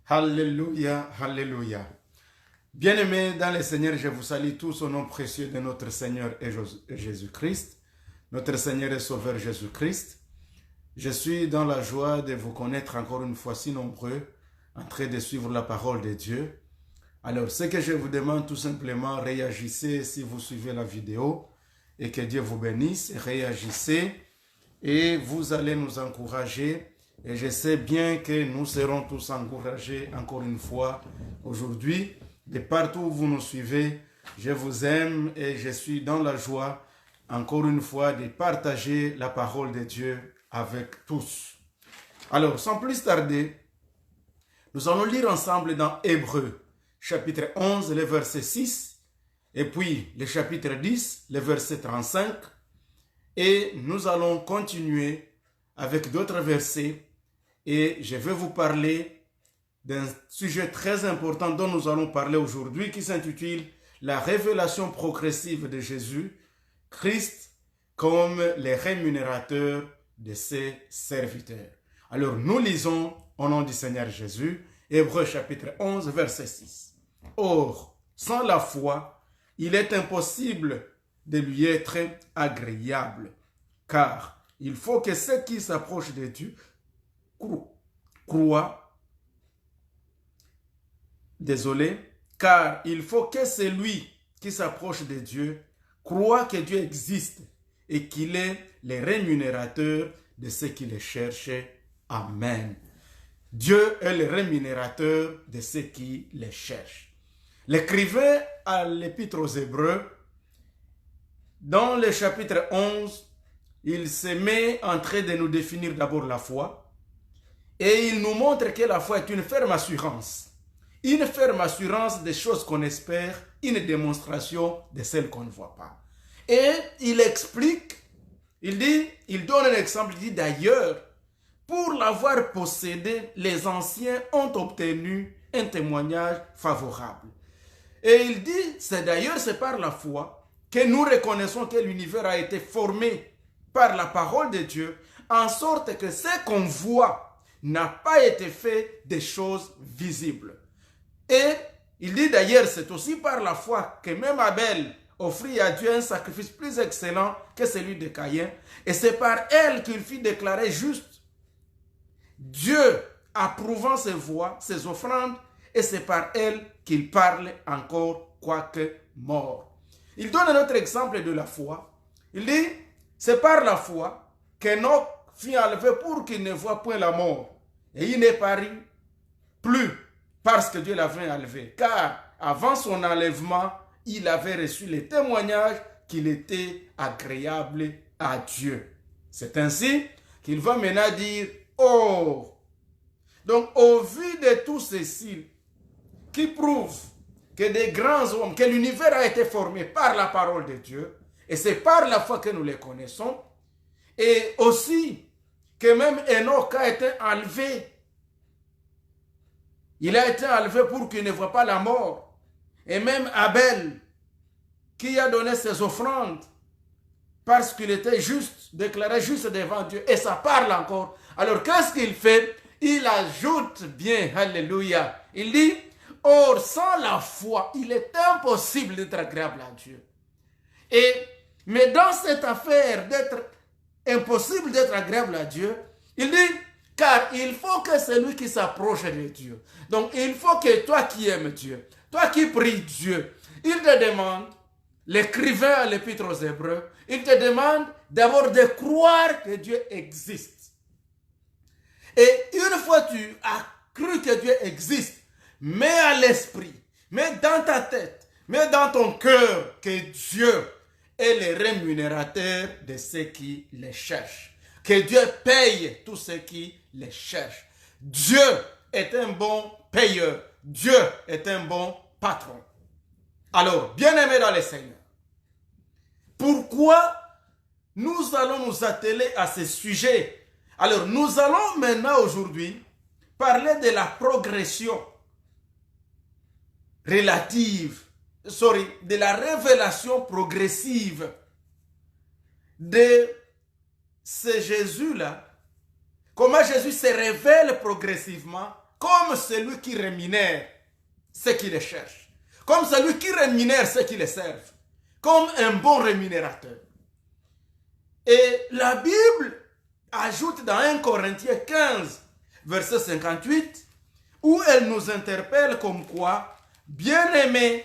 Alléluia, alléluia. Bien-aimés dans le Seigneur, je vous salue tous au nom précieux de notre Seigneur et Jésus-Christ, notre Seigneur et Sauveur Jésus-Christ. Je suis dans la joie de vous connaître encore une fois si nombreux, en train de suivre la parole de Dieu. Alors, ce que je vous demande tout simplement, réagissez si vous suivez la vidéo et que Dieu vous bénisse. Réagissez et vous allez nous encourager. Et je sais bien que nous serons tous encouragés encore une fois aujourd'hui. De partout où vous nous suivez, je vous aime et je suis dans la joie encore une fois de partager la parole de Dieu avec tous. Alors, sans plus tarder, nous allons lire ensemble dans Hébreux, chapitre 11, le verset 6, et puis le chapitre 10, le verset 35, et nous allons continuer avec d'autres versets, et je vais vous parler d'un sujet très important dont nous allons parler aujourd'hui, qui s'intitule « La révélation progressive de Jésus, Christ comme le rémunérateur de ses serviteurs ». Alors, nous lisons au nom du Seigneur Jésus, Hébreux chapitre 11, verset 6. « Or, sans la foi, il est impossible de lui être agréable, car il faut que ceux qui s'approchent de Dieu car il faut que celui qui s'approche de Dieu croit que Dieu existe et qu'il est le rémunérateur de ceux qui le cherchent. Amen. Dieu est le rémunérateur de ceux qui le cherchent. L'écrivain à l'Épître aux Hébreux, dans le chapitre 11, il se met en train de nous définir d'abord la foi. Et il nous montre que la foi est une ferme assurance. Une ferme assurance des choses qu'on espère, une démonstration de celles qu'on ne voit pas. Et il explique, il donne un exemple, il dit d'ailleurs, pour l'avoir possédé, les anciens ont obtenu un témoignage favorable. Et il dit, c'est par la foi que nous reconnaissons que l'univers a été formé par la parole de Dieu, en sorte que ce qu'on voit n'a pas été fait des choses visibles. Et il dit d'ailleurs, c'est aussi par la foi que même Abel offrit à Dieu un sacrifice plus excellent que celui de Caïn. Et c'est par elle qu'il fut déclaré juste. Dieu approuvant ses voix, ses offrandes, et c'est par elle qu'il parle encore quoique mort. Il donne un autre exemple de la foi. Il dit, c'est par la foi qu'Enoch fut enlevé pour qu'il ne voie point la mort. Et il n'est paru plus parce que Dieu l'avait enlevé. Car avant son enlèvement, il avait reçu le témoignage qu'il était agréable à Dieu. C'est ainsi qu'il va maintenant dire, oh, donc au vu de tout ceci, qui prouve que des grands hommes, que l'univers a été formé par la parole de Dieu, et c'est par la foi que nous les connaissons, et aussi que même Enoch a été enlevé. Il a été enlevé pour qu'il ne voie pas la mort. Et même Abel, qui a donné ses offrandes, parce qu'il était juste, déclaré juste devant Dieu, et ça parle encore. Alors qu'est-ce qu'il fait? Il ajoute bien, alléluia. Il dit, or sans la foi, il est impossible d'être agréable à Dieu. Mais dans cette affaire d'être impossible d'être agréable à Dieu, il dit, car il faut que celui qui s'approche de Dieu, donc il faut que toi qui aimes Dieu, toi qui pries Dieu, il te demande, l'écrivain à l'Épître aux Hébreux, il te demande d'abord de croire que Dieu existe. Et une fois que tu as cru que Dieu existe, mets à l'esprit, mets dans ta tête, mets dans ton cœur que Dieu est le rémunérateur de ceux qui les cherchent. Que Dieu paye tous ceux qui les cherchent. Dieu est un bon payeur. Dieu est un bon patron. Alors, bien-aimés dans le Seigneur, pourquoi nous allons nous atteler à ce sujet? Alors, nous allons maintenant aujourd'hui parler de la progression de la révélation progressive de ce Jésus-là. Comment Jésus se révèle progressivement comme celui qui rémunère ceux qui les cherchent, comme celui qui rémunère ceux qui les servent, comme un bon rémunérateur. Et la Bible ajoute dans 1 Corinthiens 15, verset 58, où elle nous interpelle comme quoi, bien-aimés,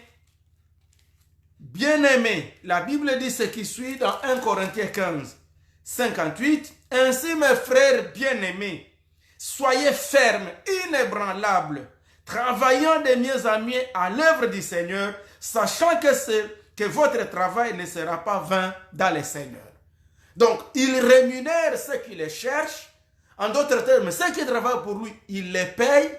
la Bible dit ce qui suit dans 1 Corinthiens 15, 58, ainsi mes frères bien-aimés, soyez fermes, inébranlables, travaillant de mieux en mieux à l'œuvre du Seigneur, sachant que votre travail ne sera pas vain dans le Seigneur. Donc, il rémunère ceux qui les cherchent. En d'autres termes, ceux qui travaillent pour lui, il les paye.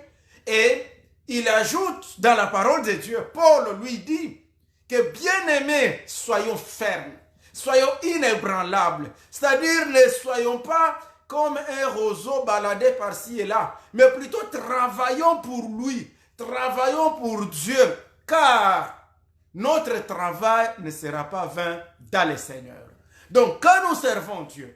Et il ajoute dans la parole de Dieu, Paul lui dit que bien-aimés, soyons fermes, soyons inébranlables. C'est-à-dire, ne soyons pas comme un roseau baladé par-ci et là, mais plutôt travaillons pour lui, travaillons pour Dieu, car notre travail ne sera pas vain dans le Seigneur. Donc, quand nous servons Dieu,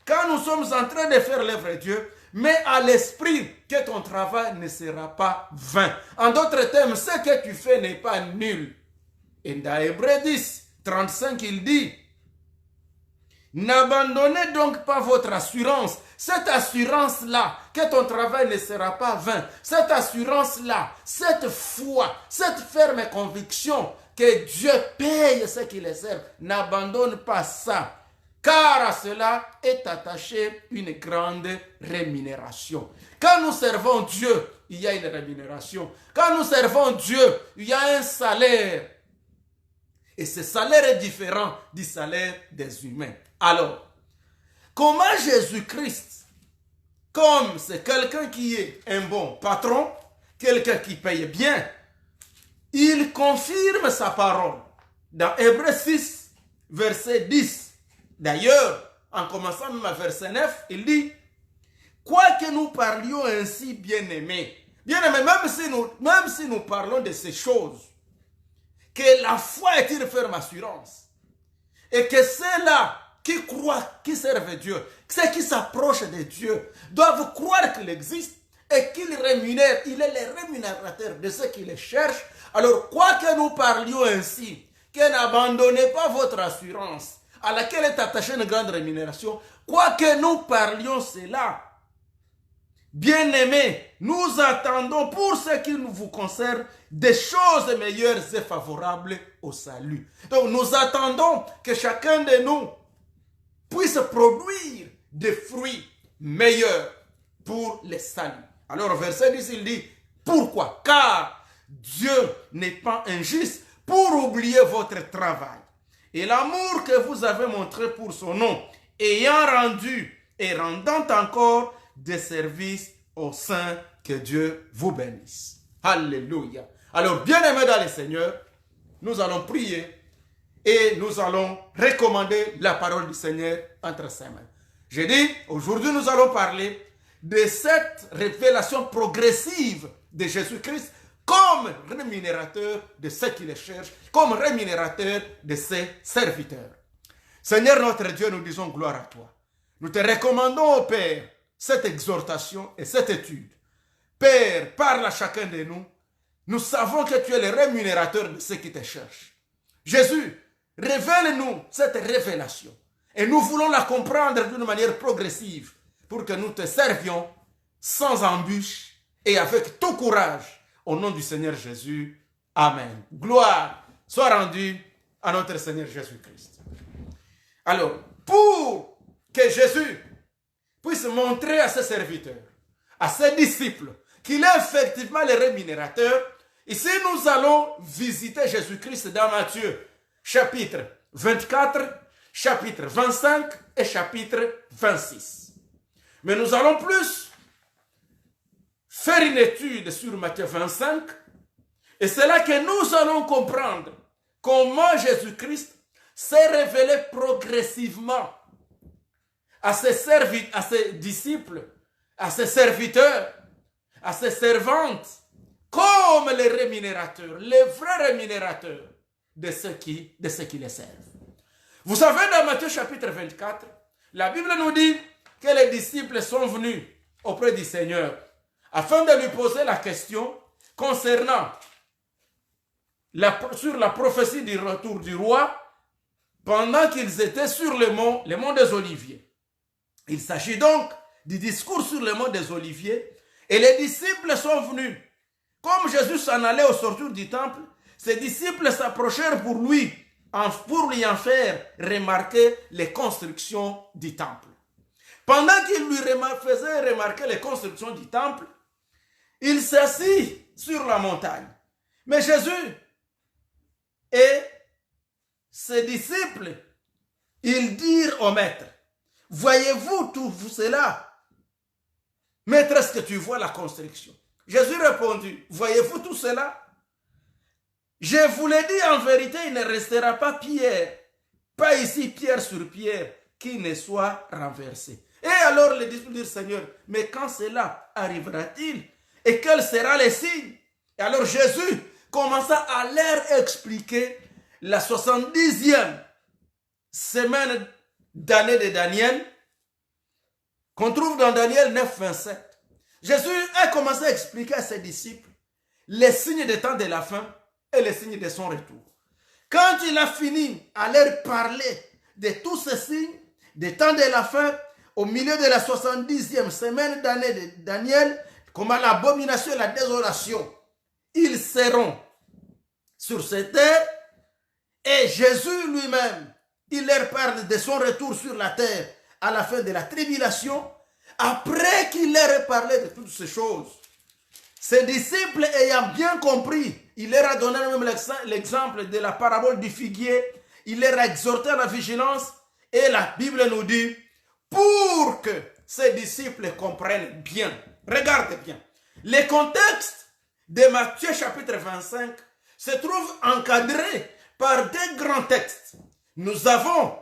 quand nous sommes en train de faire l'œuvre de Dieu, mets à l'esprit que ton travail ne sera pas vain. En d'autres termes, ce que tu fais n'est pas nul. Et dans Hébreux 10, 35, il dit, n'abandonnez donc pas votre assurance. Cette assurance-là, que ton travail ne sera pas vain. Cette assurance-là, cette foi, cette ferme conviction que Dieu paye ceux qui les servent. N'abandonne pas ça. Car à cela est attachée une grande rémunération. Quand nous servons Dieu, il y a une rémunération. Quand nous servons Dieu, il y a un salaire. Et ce salaire est différent du salaire des humains. Alors, comment Jésus-Christ, comme c'est quelqu'un qui est un bon patron, quelqu'un qui paye bien, il confirme sa parole. Dans Hébreux 6, verset 10, d'ailleurs, en commençant même à verset 9, il dit, quoique nous parlions ainsi, bien-aimés, même si nous parlons de ces choses, que la foi est une ferme assurance, et que ceux-là qui croient, qui servent Dieu, ceux qui s'approchent de Dieu, doivent croire qu'il existe et qu'il rémunère, il est le rémunérateur de ceux qui les cherchent. Alors, quoique nous parlions ainsi, que n'abandonnez pas votre assurance, à laquelle est attachée une grande rémunération, quoique nous parlions cela, bien-aimés, nous attendons pour ce qui vous concerne des choses meilleures et favorables au salut. Donc nous attendons que chacun de nous puisse produire des fruits meilleurs pour le salut. Alors verset 10, il dit, pourquoi? Car Dieu n'est pas injuste pour oublier votre travail et l'amour que vous avez montré pour son nom, ayant rendu et rendant encore des services au saints. Que Dieu vous bénisse. Alléluia. Alors, bien-aimés dans le Seigneur, nous allons prier et nous allons recommander la parole du Seigneur entre ses mains. J'ai dit, aujourd'hui nous allons parler de cette révélation progressive de Jésus-Christ comme rémunérateur de ceux qui le cherchent, comme rémunérateur de ses serviteurs. Seigneur notre Dieu, nous disons gloire à toi. Nous te recommandons, ô Père, cette exhortation et cette étude. Père, parle à chacun de nous. Nous savons que tu es le rémunérateur de ceux qui te cherchent. Jésus, révèle-nous cette révélation. Et nous voulons la comprendre d'une manière progressive pour que nous te servions sans embûche et avec tout courage. Au nom du Seigneur Jésus. Amen. Gloire soit rendue à notre Seigneur Jésus-Christ. Alors, pour que Jésus puisse montrer à ses serviteurs, à ses disciples, qu'il est effectivement le rémunérateur, ici nous allons visiter Jésus-Christ dans Matthieu, chapitre 24, chapitre 25 et chapitre 26. Mais nous allons plus faire une étude sur Matthieu 25, et c'est là que nous allons comprendre comment Jésus-Christ s'est révélé progressivement à ses disciples, à ses serviteurs, à ses servantes, comme les rémunérateurs, les vrais rémunérateurs de ceux qui les servent. Vous savez, dans Matthieu chapitre 24, la Bible nous dit que les disciples sont venus auprès du Seigneur afin de lui poser la question concernant sur la prophétie du retour du roi pendant qu'ils étaient sur le mont des Oliviers. Il s'agit donc du discours sur le mont des Oliviers et les disciples sont venus. Comme Jésus s'en allait au sortir du temple, ses disciples s'approchèrent pour lui en faire remarquer les constructions du temple. Pendant qu'il lui faisait remarquer les constructions du temple, il s'assit sur la montagne. Mais Jésus et ses disciples, ils dirent au maître, « Voyez-vous tout cela? Maître, est-ce que tu vois la construction? » Jésus répondit, « Voyez-vous tout cela? Je vous l'ai dit en vérité, il ne restera pas pierre, pas ici pierre sur pierre, qui ne soit renversé. » Et alors les disciples dirent, « Seigneur, mais quand cela arrivera-t-il? Et quel sera le signe? » Et alors Jésus commença à leur expliquer la 70e semaine d'année de Daniel, qu'on trouve dans Daniel 9, 27. Jésus a commencé à expliquer à ses disciples les signes des temps de la fin et les signes de son retour. Quand il a fini à leur parler de tous ces signes des temps de la fin, au milieu de la 70e semaine d'année de Daniel, comment l'abomination et la désolation, ils seront sur cette terre, et Jésus lui-même, il leur parle de son retour sur la terre à la fin de la tribulation. Après qu'il leur ait parlé de toutes ces choses, ses disciples ayant bien compris, il leur a donné même l'exemple de la parabole du figuier, il leur a exhorté à la vigilance, et la Bible nous dit, pour que ses disciples comprennent bien, regardez bien, le contexte de Matthieu chapitre 25 se trouve encadré par deux grands textes. Nous avons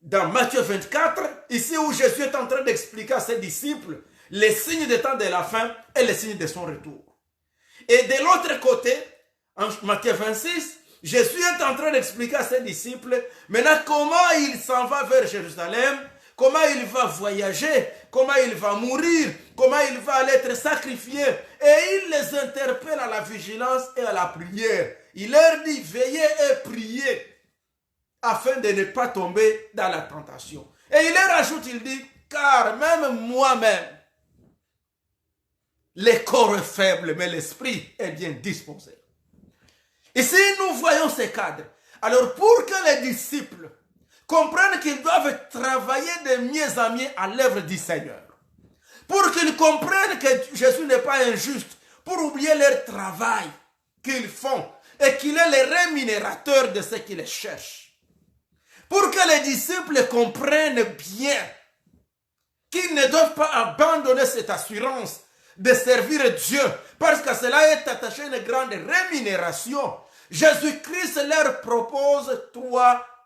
dans Matthieu 24, ici où Jésus est en train d'expliquer à ses disciples les signes des temps de la fin et les signes de son retour. Et de l'autre côté, en Matthieu 26, Jésus est en train d'expliquer à ses disciples maintenant comment il s'en va vers Jérusalem, comment il va voyager, comment il va mourir, comment il va être sacrifié. Et il les interpelle à la vigilance et à la prière. Il leur dit, veillez et priez afin de ne pas tomber dans la tentation. Et il leur ajoute, il dit, car même moi-même, le corps est faible, mais l'esprit est bien disposé. Ici, nous voyons ces cadres. Alors, pour que les disciples comprennent qu'ils doivent travailler de mieux en mieux à l'œuvre du Seigneur, pour qu'ils comprennent que Jésus n'est pas injuste, pour oublier leur travail qu'ils font et qu'il est le rémunérateur de ce qu'ils cherchent, pour que les disciples comprennent bien qu'ils ne doivent pas abandonner cette assurance de servir Dieu, parce que cela est attaché à une grande rémunération. Jésus-Christ leur propose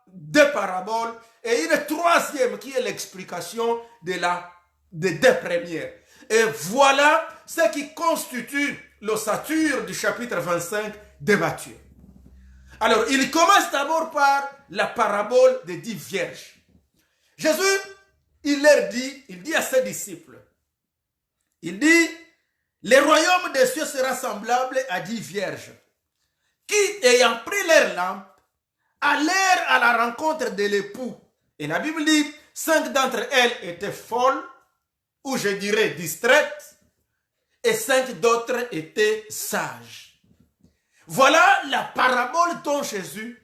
deux paraboles et une troisième qui est l'explication des deux premières. Et voilà ce qui constitue l'ossature du chapitre 25 de Matthieu. Alors, il commence d'abord par la parabole des 10 vierges. Jésus, il dit à ses disciples, il dit, le royaume des cieux sera semblable à 10 vierges qui, ayant pris leur lampe, allèrent à la rencontre de l'époux. Et la Bible dit, 5 d'entre elles étaient folles, ou je dirais distraites, et 5 d'autres étaient sages. Voilà la parabole dont Jésus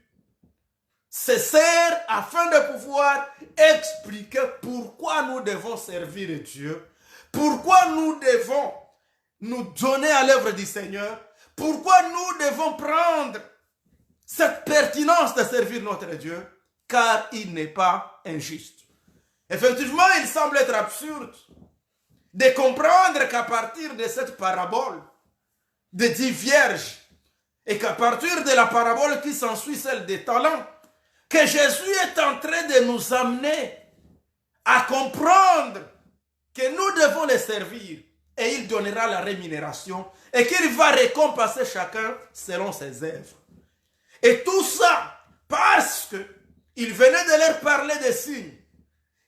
se sert afin de pouvoir expliquer pourquoi nous devons servir Dieu, pourquoi nous devons nous donner à l'œuvre du Seigneur, pourquoi nous devons prendre cette pertinence de servir notre Dieu, car il n'est pas injuste. Effectivement, il semble être absurde de comprendre qu'à partir de cette parabole de 10 vierges et qu'à partir de la parabole qui s'ensuit, celle des talents, que Jésus est en train de nous amener à comprendre que nous devons les servir et il donnera la rémunération et qu'il va récompenser chacun selon ses œuvres. Et tout ça parce qu'il venait de leur parler des signes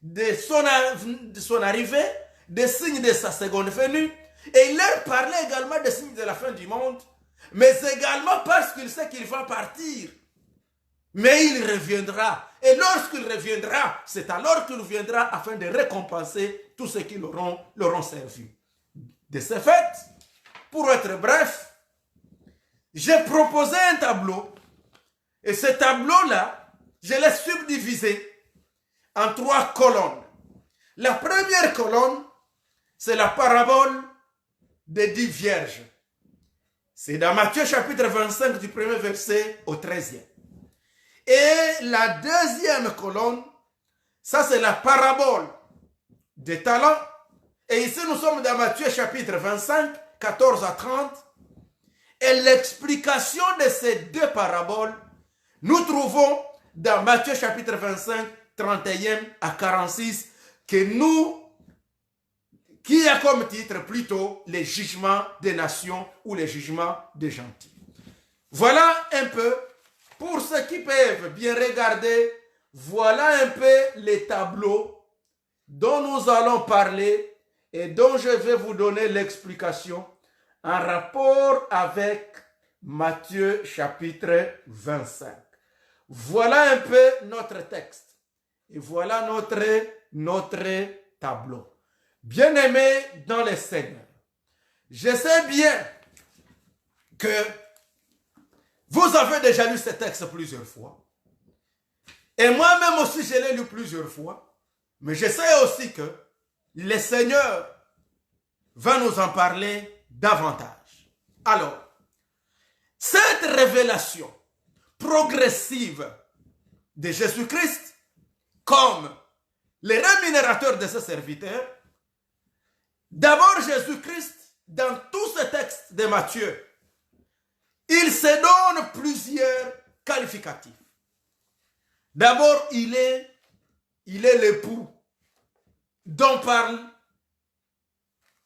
de son arrivée, des signes de sa seconde venue, Et il leur parlait également des signes de la fin du monde, mais également parce qu'il sait qu'il va partir. Mais il reviendra. Et lorsqu'il reviendra, c'est alors qu'il viendra afin de récompenser tous ceux qui l'auront servi. De ce fait, pour être bref, j'ai proposé un tableau. Et ce tableau-là, je l'ai subdivisé en 3 colonnes. La première colonne, c'est la parabole des 10 vierges. C'est dans Matthieu chapitre 25 du 1er verset au 13e. Et la deuxième colonne, ça c'est la parabole des talents. Et ici nous sommes dans Matthieu chapitre 25, 14 à 30. Et l'explication de ces 2 paraboles, nous trouvons dans Matthieu chapitre 25, 31 à 46, qui a comme titre plutôt les jugements des nations ou les jugements des gentils. Voilà un peu, pour ceux qui peuvent bien regarder, voilà un peu les tableaux dont nous allons parler et dont je vais vous donner l'explication en rapport avec Matthieu chapitre 25. Voilà un peu notre texte et voilà notre tableau. Bien-aimés dans le Seigneur, je sais bien que vous avez déjà lu ce texte plusieurs fois. Et moi-même aussi, je l'ai lu plusieurs fois. Mais je sais aussi que le Seigneur va nous en parler davantage. Alors, cette révélation progressive de Jésus-Christ comme le rémunérateur de ses serviteurs, d'abord Jésus-Christ, dans tout ce texte de Matthieu, il se donne plusieurs qualificatifs. D'abord, il est l'époux dont parle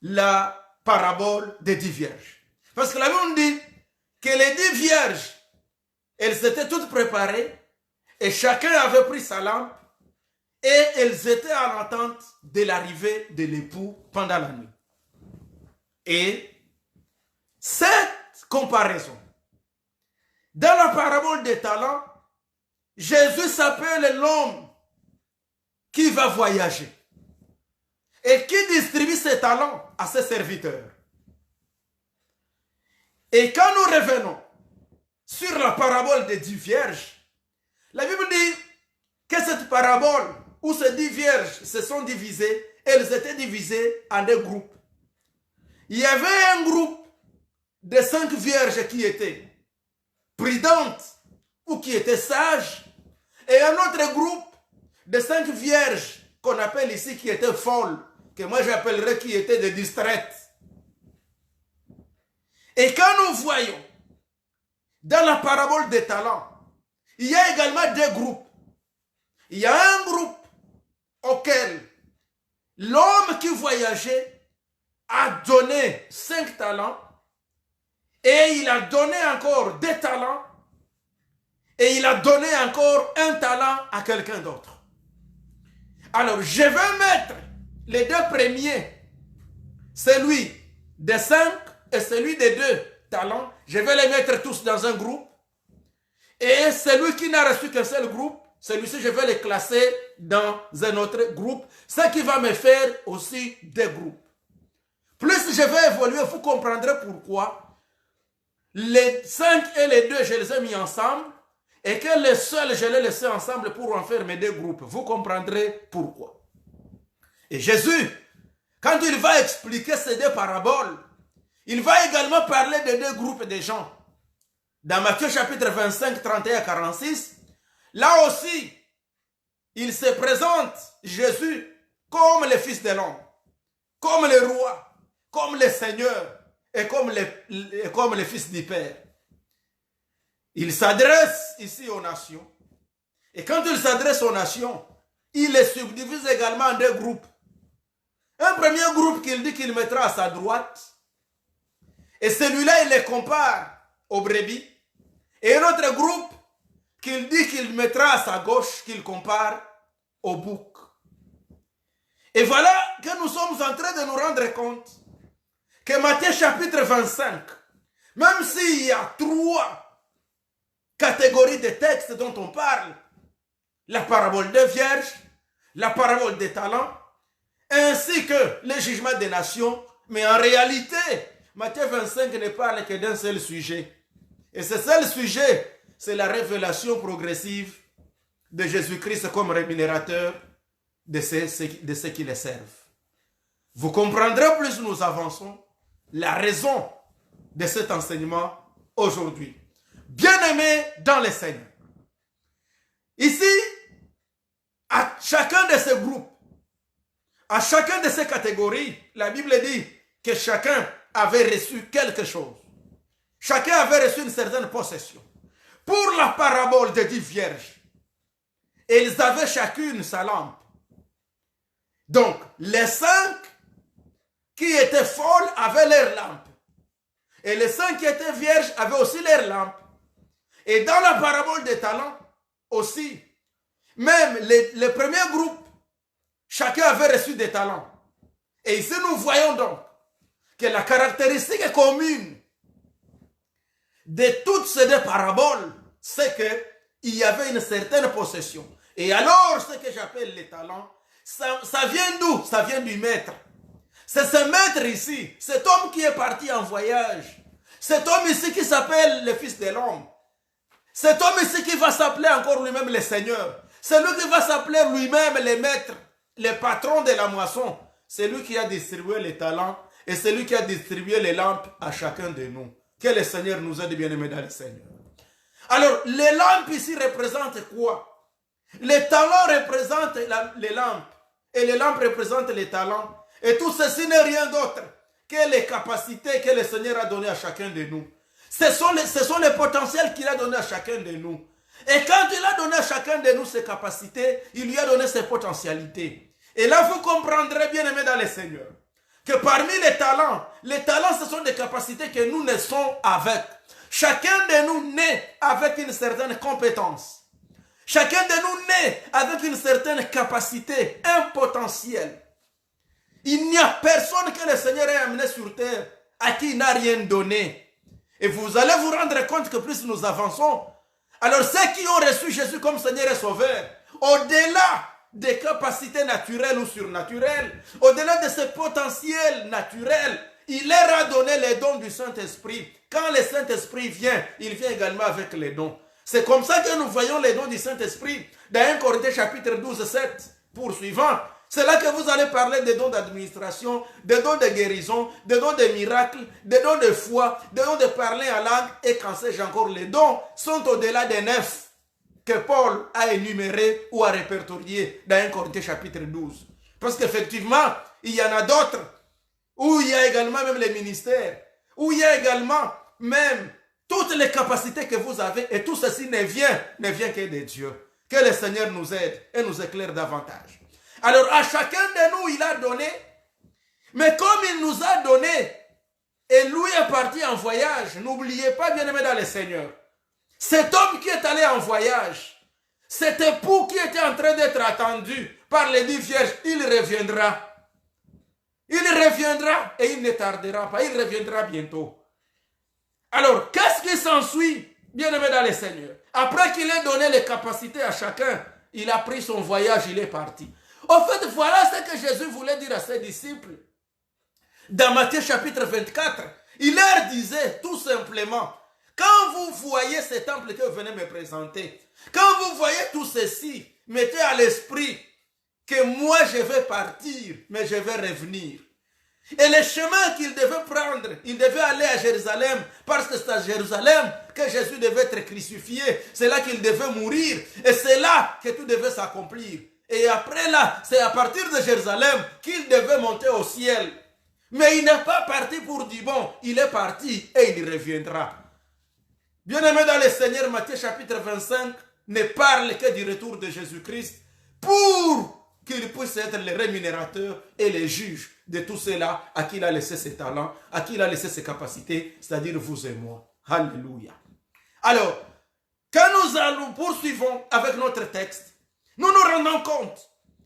la parabole des 10 vierges. Parce que la Bible dit que les 10 vierges, elles étaient toutes préparées et chacun avait pris sa lampe et elles étaient en attente de l'arrivée de l'époux pendant la nuit. Et cette comparaison, dans la parabole des talents, Jésus s'appelle l'homme qui va voyager et qui distribue ses talents à ses serviteurs. Et quand nous revenons sur la parabole des 10 vierges, la Bible dit que cette parabole où ces 10 vierges se sont divisées, elles étaient divisées en 2 groupes. Il y avait un groupe de 5 vierges qui étaient prudentes ou qui étaient sages, et un autre groupe de 5 vierges qu'on appelle ici qui étaient folles, que moi j'appellerais qui étaient des distraites. Et quand nous voyons dans la parabole des talents, il y a également 2 groupes. Il y a un groupe auquel l'homme qui voyageait a donné 5 talents et il a donné encore 2 talents et il a donné encore 1 talent à quelqu'un d'autre. Alors, je vais mettre les 2 premiers, celui des 5 et celui des 2 talents, je vais les mettre tous dans un groupe. Et celui qui n'a reçu qu'un seul groupe, celui-ci, je vais les classer dans un autre groupe, ce qui va me faire aussi 2 groupes. Plus je vais évoluer, vous comprendrez pourquoi les 5 et les 2, je les ai mis ensemble, et que les seuls, je les ai laissés ensemble pour en faire mes 2 groupes. Vous comprendrez pourquoi. Et Jésus, quand il va expliquer ces 2 paraboles, il va également parler de 2 groupes de gens. Dans Matthieu chapitre 25, 31 à 46, là aussi, il se présente, Jésus, comme le Fils de l'homme, comme le roi, comme le Seigneur et comme le Fils du Père. Il s'adresse ici aux nations. Et quand il s'adresse aux nations, il les subdivise également en 2 groupes. Un premier groupe qu'il dit qu'il mettra à sa droite, et celui-là, il les compare aux brebis. Et un autre groupe qu'il dit qu'il mettra à sa gauche, qu'il compare au bouc. Et voilà que nous sommes en train de nous rendre compte que Matthieu chapitre 25, même s'il y a 3 catégories de textes dont on parle, la parabole des vierges, la parabole des talents, ainsi que le jugement des nations, mais en réalité, Matthieu 25 ne parle que d'un seul sujet. Et ce seul sujet, c'est la révélation progressive de Jésus-Christ comme rémunérateur de ceux qui le servent. Vous comprendrez plus nous avançons la raison de cet enseignement aujourd'hui. Bien-aimés dans le Seigneur, ici, à chacun de ces groupes, à chacun de ces catégories, la Bible dit que chacun avait reçu quelque chose. Chacun avait reçu une certaine possession. Pour la parabole des 10 vierges, ils avaient chacune sa lampe. Donc, les 5 qui étaient folles avaient leur lampe. Et les 5 qui étaient vierges avaient aussi leur lampe. Et dans la parabole des talents aussi, même le premier groupe, chacun avait reçu des talents. Et ici, nous voyons donc que la caractéristique commune de toutes ces 2 paraboles, c'est qu'il y avait une certaine possession. Et alors, ce que j'appelle les talents, ça vient d'où? Ça vient du maître. C'est ce maître ici, cet homme qui est parti en voyage. Cet homme ici qui s'appelle le Fils de l'homme. Cet homme ici qui va s'appeler encore lui-même le Seigneur. C'est lui qui va s'appeler lui-même le maître, le patron de la moisson. C'est lui qui a distribué les talents et c'est lui qui a distribué les lampes à chacun de nous. Que le Seigneur nous aide bien-aimés dans le Seigneur. Alors, les lampes ici représentent quoi? Les talents représentent les lampes et les lampes représentent les talents. Et tout ceci n'est rien d'autre que les capacités que le Seigneur a données à chacun de nous. Ce sont les potentiels qu'il a donnés à chacun de nous. Et quand il a donné à chacun de nous ses capacités, il lui a donné ses potentialités. Et là, vous comprendrez bien aimé dans le Seigneur que parmi les talents, ce sont des capacités que nous naissons avec. Chacun de nous naît avec une certaine compétence. Chacun de nous naît avec une certaine capacité, un potentiel. Il n'y a personne que le Seigneur ait amené sur terre à qui il n'a rien donné. Et vous allez vous rendre compte que plus nous avançons, alors ceux qui ont reçu Jésus comme Seigneur et Sauveur, au-delà des capacités naturelles ou surnaturelles, au-delà de ce potentiel naturel, il leur a donné les dons du Saint-Esprit. Quand le Saint-Esprit vient, il vient également avec les dons. C'est comme ça que nous voyons les dons du Saint-Esprit dans 1 Corinthiens chapitre 12, 7, poursuivant. C'est là que vous allez parler des dons d'administration, des dons de guérison, des dons de miracles, des dons de foi, des dons de parler en langue, et quand sais-je encore, les dons sont au-delà des 9 que Paul a énumérés ou a répertoriés dans 1 Corinthiens chapitre 12. Parce qu'effectivement, il y en a d'autres, où il y a également même les ministères, où il y a également même toutes les capacités que vous avez, et tout ceci ne vient que de Dieu. Que le Seigneur nous aide et nous éclaire davantage. Alors à chacun de nous, il a donné, mais comme il nous a donné, et lui est parti en voyage, n'oubliez pas, bien-aimé dans le Seigneur, cet homme qui est allé en voyage, cet époux qui était en train d'être attendu par les 10 vierges, il reviendra. Il reviendra et il ne tardera pas, il reviendra bientôt. Alors, qu'est-ce qui s'ensuit, bien-aimé dans le Seigneur? Après qu'il ait donné les capacités à chacun, il a pris son voyage, il est parti. En fait, voilà ce que Jésus voulait dire à ses disciples. Dans Matthieu chapitre 24, il leur disait tout simplement, quand vous voyez ce temple que vous venez me présenter, quand vous voyez tout ceci, mettez à l'esprit que moi je vais partir, mais je vais revenir. Et le chemin qu'il devait prendre, il devait aller à Jérusalem, parce que c'est à Jérusalem que Jésus devait être crucifié. C'est là qu'il devait mourir, et c'est là que tout devait s'accomplir. Et après là, c'est à partir de Jérusalem qu'il devait monter au ciel. Mais il n'est pas parti pour du bon, il est parti et il reviendra. Bien-aimé dans le Seigneur, Matthieu chapitre 25 ne parle que du retour de Jésus-Christ pour qu'il puisse être le rémunérateur et le juge de tout cela à qui il a laissé ses talents, à qui il a laissé ses capacités, c'est-à-dire vous et moi. Alléluia. Alors, quand nous poursuivons avec notre texte, nous nous rendons compte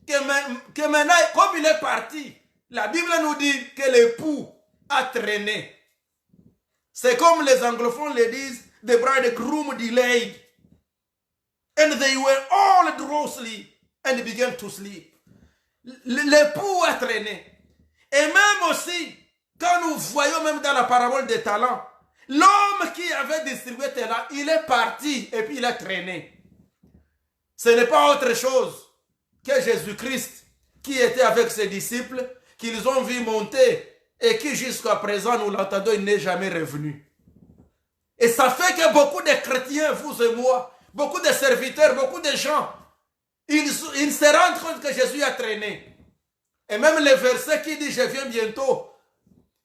que maintenant, comme il est parti, la Bible nous dit que l'époux a traîné. C'est comme les anglophones le disent, the bridegroom delayed. And they were all drowsy and began to sleep. L'époux a traîné. Et même aussi, quand nous voyons même dans la parabole des talents, l'homme qui avait distribué tes talents, il est parti et puis il a traîné. Ce n'est pas autre chose que Jésus-Christ qui était avec ses disciples, qu'ils ont vu monter et qui jusqu'à présent, nous l'entendons, il n'est jamais revenu. Et ça fait que beaucoup de chrétiens, vous et moi, beaucoup de serviteurs, beaucoup de gens, ils se rendent compte que Jésus a traîné. Et même le verset qui dit « Je viens bientôt »,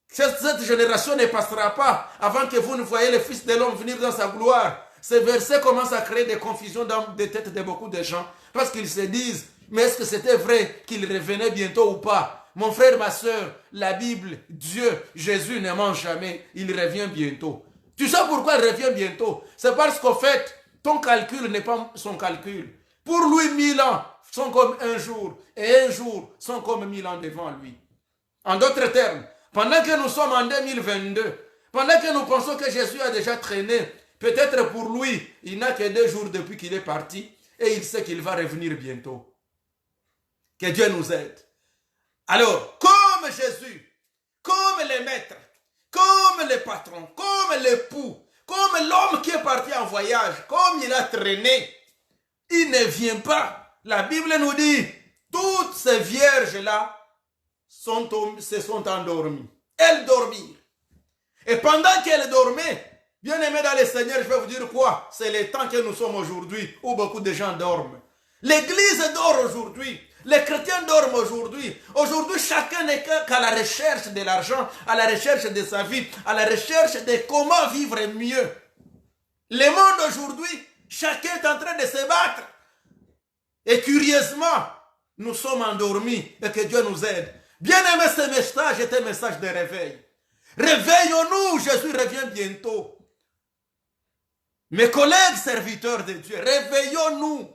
cette génération ne passera pas avant que vous ne voyez le Fils de l'homme venir dans sa gloire. Ce verset commence à créer des confusions dans les têtes de beaucoup de gens parce qu'ils se disent « Mais est-ce que c'était vrai qu'il revenait bientôt ou pas ?» Mon frère, ma soeur, la Bible, Dieu, Jésus ne ment jamais, il revient bientôt. Tu sais pourquoi il revient bientôt? C'est parce qu'au fait, ton calcul n'est pas son calcul. Pour lui, 1000 ans sont comme un jour, et un jour sont comme 1000 ans devant lui. En d'autres termes, pendant que nous sommes en 2022, pendant que nous pensons que Jésus a déjà traîné, peut-être pour lui, il n'a que 2 jours depuis qu'il est parti, et il sait qu'il va revenir bientôt. Que Dieu nous aide. Alors, comme Jésus, comme les maîtres, comme les patrons, comme l'époux, comme l'homme qui est parti en voyage, comme il a traîné, il ne vient pas. La Bible nous dit, toutes ces vierges-là se sont endormies. Elles dormirent. Et pendant qu'elles dormaient, bien aimés dans le Seigneur, je vais vous dire quoi? C'est le temps que nous sommes aujourd'hui, où beaucoup de gens dorment. L'Église dort aujourd'hui. Les chrétiens dorment aujourd'hui. Aujourd'hui, chacun n'est qu'à la recherche de l'argent, à la recherche de sa vie, à la recherche de comment vivre mieux. Le monde aujourd'hui, chacun est en train de se battre. Et curieusement, nous sommes endormis et que Dieu nous aide. Bien aimé, ce message est un message de réveil. Réveillons-nous, Jésus revient bientôt. Mes collègues serviteurs de Dieu, réveillons-nous.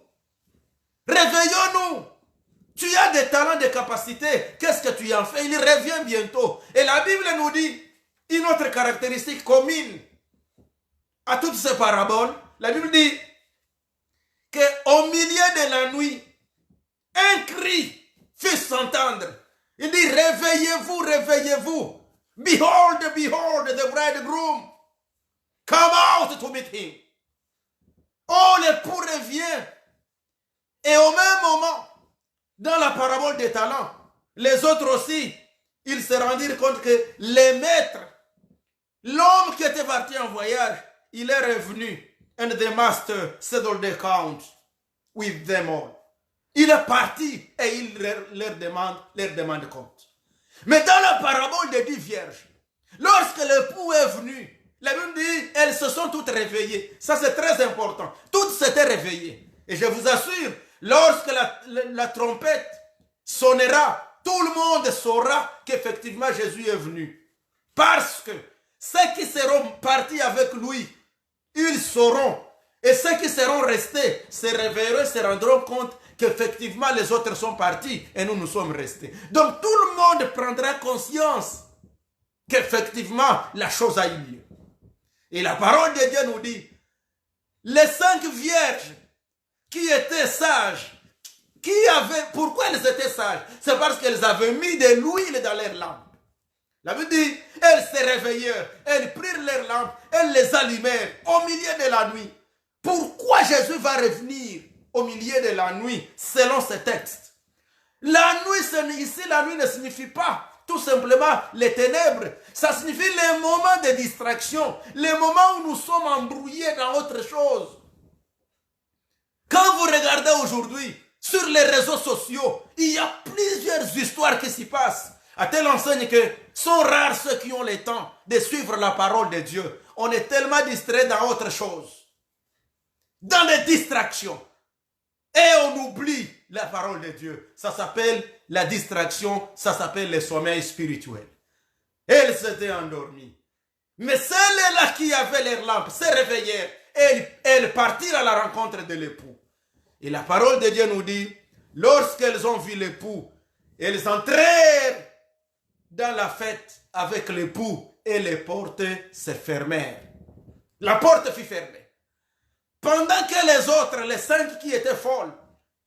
Réveillons-nous. Tu as des talents, des capacités. Qu'est-ce que tu en fais? Il revient bientôt. Et la Bible nous dit une autre caractéristique commune à toutes ces paraboles. La Bible dit qu'au milieu de la nuit, un cri fit s'entendre. Il dit, réveillez-vous, réveillez-vous. Behold, behold, the bridegroom. Come out to meet him. Oh, l'époux revient. Et au même moment, dans la parabole des talents, les autres aussi, ils se rendirent compte que les maîtres, l'homme qui était parti en voyage, il est revenu. And the master settled the account with them all. Il est parti et il leur demande compte. Mais dans la parabole des 10 vierges, lorsque l'époux est venu, la Bible dit, elles se sont toutes réveillées. Ça, c'est très important. Toutes s'étaient réveillées. Et je vous assure, lorsque la trompette sonnera, tout le monde saura qu'effectivement Jésus est venu. Parce que ceux qui seront partis avec lui, ils sauront. Et ceux qui seront restés se réveilleront, se rendront compte qu'effectivement les autres sont partis et nous sommes restés. Donc tout le monde prendra conscience qu'effectivement la chose a eu lieu. Et la parole de Dieu nous dit, les 5 vierges qui étaient sages, pourquoi elles étaient sages? C'est parce qu'elles avaient mis de l'huile dans leurs lampes. La Bible dit, elles se réveillèrent, elles prirent leurs lampes, elles les allumèrent au milieu de la nuit. Pourquoi Jésus va revenir au milieu de la nuit selon ce texte? La nuit, ici, la nuit ne signifie pas tout simplement les ténèbres. Ça signifie les moments de distraction, les moments où nous sommes embrouillés dans autre chose. Quand vous regardez aujourd'hui sur les réseaux sociaux, il y a plusieurs histoires qui s'y passent. À telle enseigne que sont rares ceux qui ont le temps de suivre la parole de Dieu. On est tellement distrait dans autre chose. Dans les distractions. Et on oublie la parole de Dieu. Ça s'appelle la distraction, ça s'appelle le sommeil spirituel. Elles s'étaient endormies. Mais celles-là qui avaient leurs lampes se réveillèrent et elles partirent à la rencontre de l'époux. Et la parole de Dieu nous dit, lorsqu'elles ont vu l'époux, elles entrèrent dans la fête avec l'époux et les portes se fermèrent. La porte fut fermée. Pendant que les autres, les 5 qui étaient folles,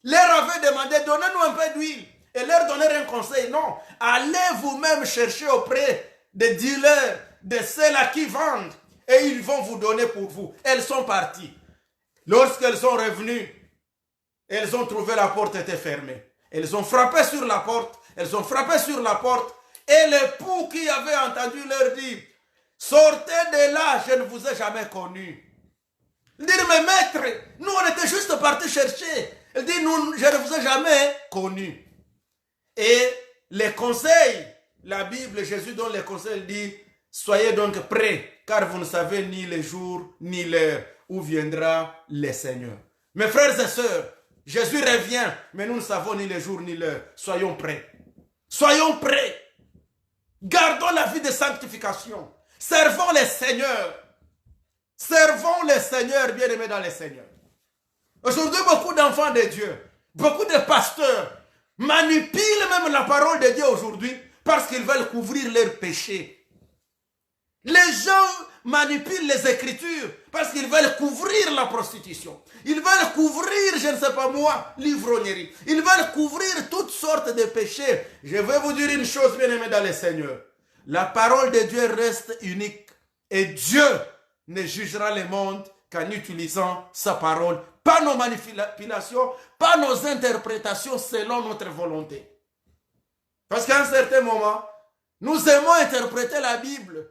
leur avaient demandé, donnez-nous un peu d'huile. Et leur donner un conseil. Non, allez vous-même chercher auprès des dealers, de ceux-là qui vendent. Et ils vont vous donner pour vous. Elles sont parties. Lorsqu'elles sont revenues, elles ont trouvé la porte était fermée. Elles ont frappé sur la porte. Elles ont frappé sur la porte. Et l'époux qui avait entendu leur dire, sortez de là, je ne vous ai jamais connu. Il dit, mais maître, nous on était juste partis chercher. Il dit, nous, je ne vous ai jamais connu. Et les conseils, la Bible, Jésus donne les conseils, il dit, soyez donc prêts, car vous ne savez ni le jour, ni l'heure où viendra le Seigneur. Mes frères et sœurs, Jésus revient, mais nous ne savons ni le jour, ni l'heure. Soyons prêts. Soyons prêts. Gardons la vie de sanctification. Servons les Seigneurs. Servons les Seigneurs, bien-aimés dans les Seigneurs. Aujourd'hui, beaucoup d'enfants de Dieu, beaucoup de pasteurs, manipulent même la parole de Dieu aujourd'hui parce qu'ils veulent couvrir leurs péchés. Les gens manipulent les Écritures parce qu'ils veulent couvrir la prostitution. Ils veulent couvrir, je ne sais pas moi, l'ivrognerie. Ils veulent couvrir toutes sortes de péchés. Je vais vous dire une chose, bien-aimés dans les Seigneurs. La parole de Dieu reste unique. Et Dieu ne jugera le monde qu'en utilisant sa parole. Pas nos manipulations, pas nos interprétations selon notre volonté. Parce qu'à un certain moment, nous aimons interpréter la Bible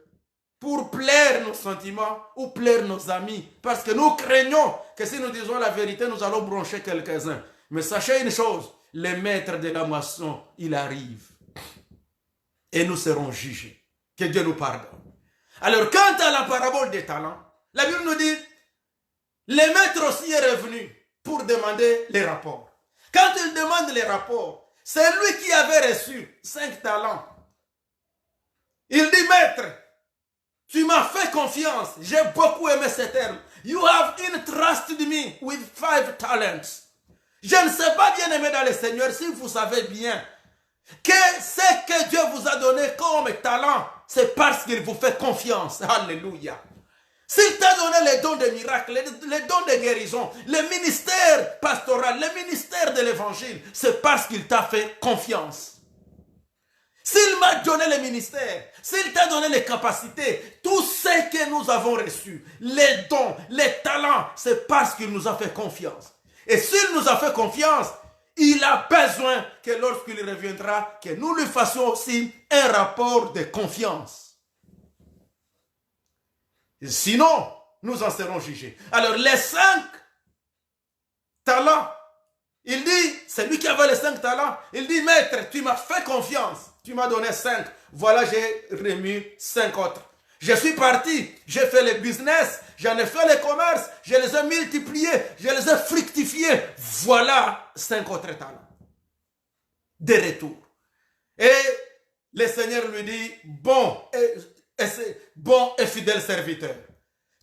pour plaire nos sentiments ou plaire nos amis. Parce que nous craignons que si nous disons la vérité, nous allons broncher quelques-uns. Mais sachez une chose, le maître de la moisson, il arrive. Et nous serons jugés. Que Dieu nous pardonne. Alors, quant à la parabole des talents, la Bible nous dit, le maître aussi est revenu pour demander les rapports. Quand il demande les rapports, c'est lui qui avait reçu 5 talents. Il dit, maître, tu m'as fait confiance. J'ai beaucoup aimé ce terme. You have entrusted me with 5 talents. Je ne sais pas, bien aimé dans le Seigneur, si vous savez bien que ce que Dieu vous a donné comme talent, c'est parce qu'il vous fait confiance. Alléluia. S'il t'a donné les dons de miracles, les dons de guérison, le ministère pastoral, le ministère de l'évangile, c'est parce qu'il t'a fait confiance. S'il m'a donné le ministère, s'il t'a donné les capacités, tout ce que nous avons reçu, les dons, les talents, c'est parce qu'il nous a fait confiance. Et s'il nous a fait confiance, il a besoin que lorsqu'il reviendra, que nous lui fassions aussi un rapport de confiance. Sinon, nous en serons jugés. Alors, les 5 talents, il dit, c'est lui qui avait les 5 talents, il dit, maître, tu m'as fait confiance, tu m'as donné 5, voilà, j'ai remis 5 autres. Je suis parti, j'ai fait le business, j'en ai fait le commerce, je les ai multipliés, je les ai fructifiés. Voilà 5 autres talents. De retour. Et le Seigneur lui dit, bon et fidèle serviteur.